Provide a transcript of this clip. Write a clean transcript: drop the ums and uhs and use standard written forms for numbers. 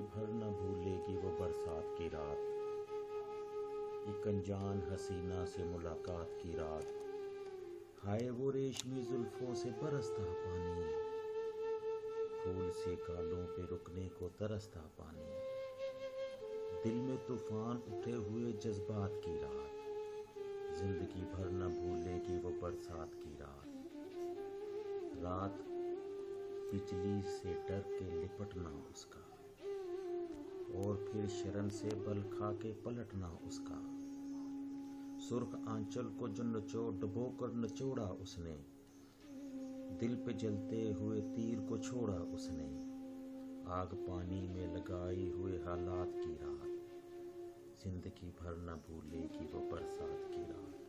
भर न भूलेगी वो बरसात की रात। एक अनजान हसीना से मुलाकात की रात। हाय वो रेशमी जुल्फों से बरसता पानी, फूल से गालों पे रुकने को तरसता पानी। दिल में तूफान उठे हुए जज्बात की रात। जिंदगी भर न भूलेगी वो बरसात की रात। रात बिजली से डर के लिपटना उसका, और फिर शर्म से बल खा के पलटना उसका। सुर्ख आंचल को जो डुबो कर निचोड़ा उसने, दिल पे जलते हुए तीर को छोड़ा उसने। आग पानी में लगाई हुए हालात की रात। जिंदगी भर न भूलेगी वो बरसात की रात।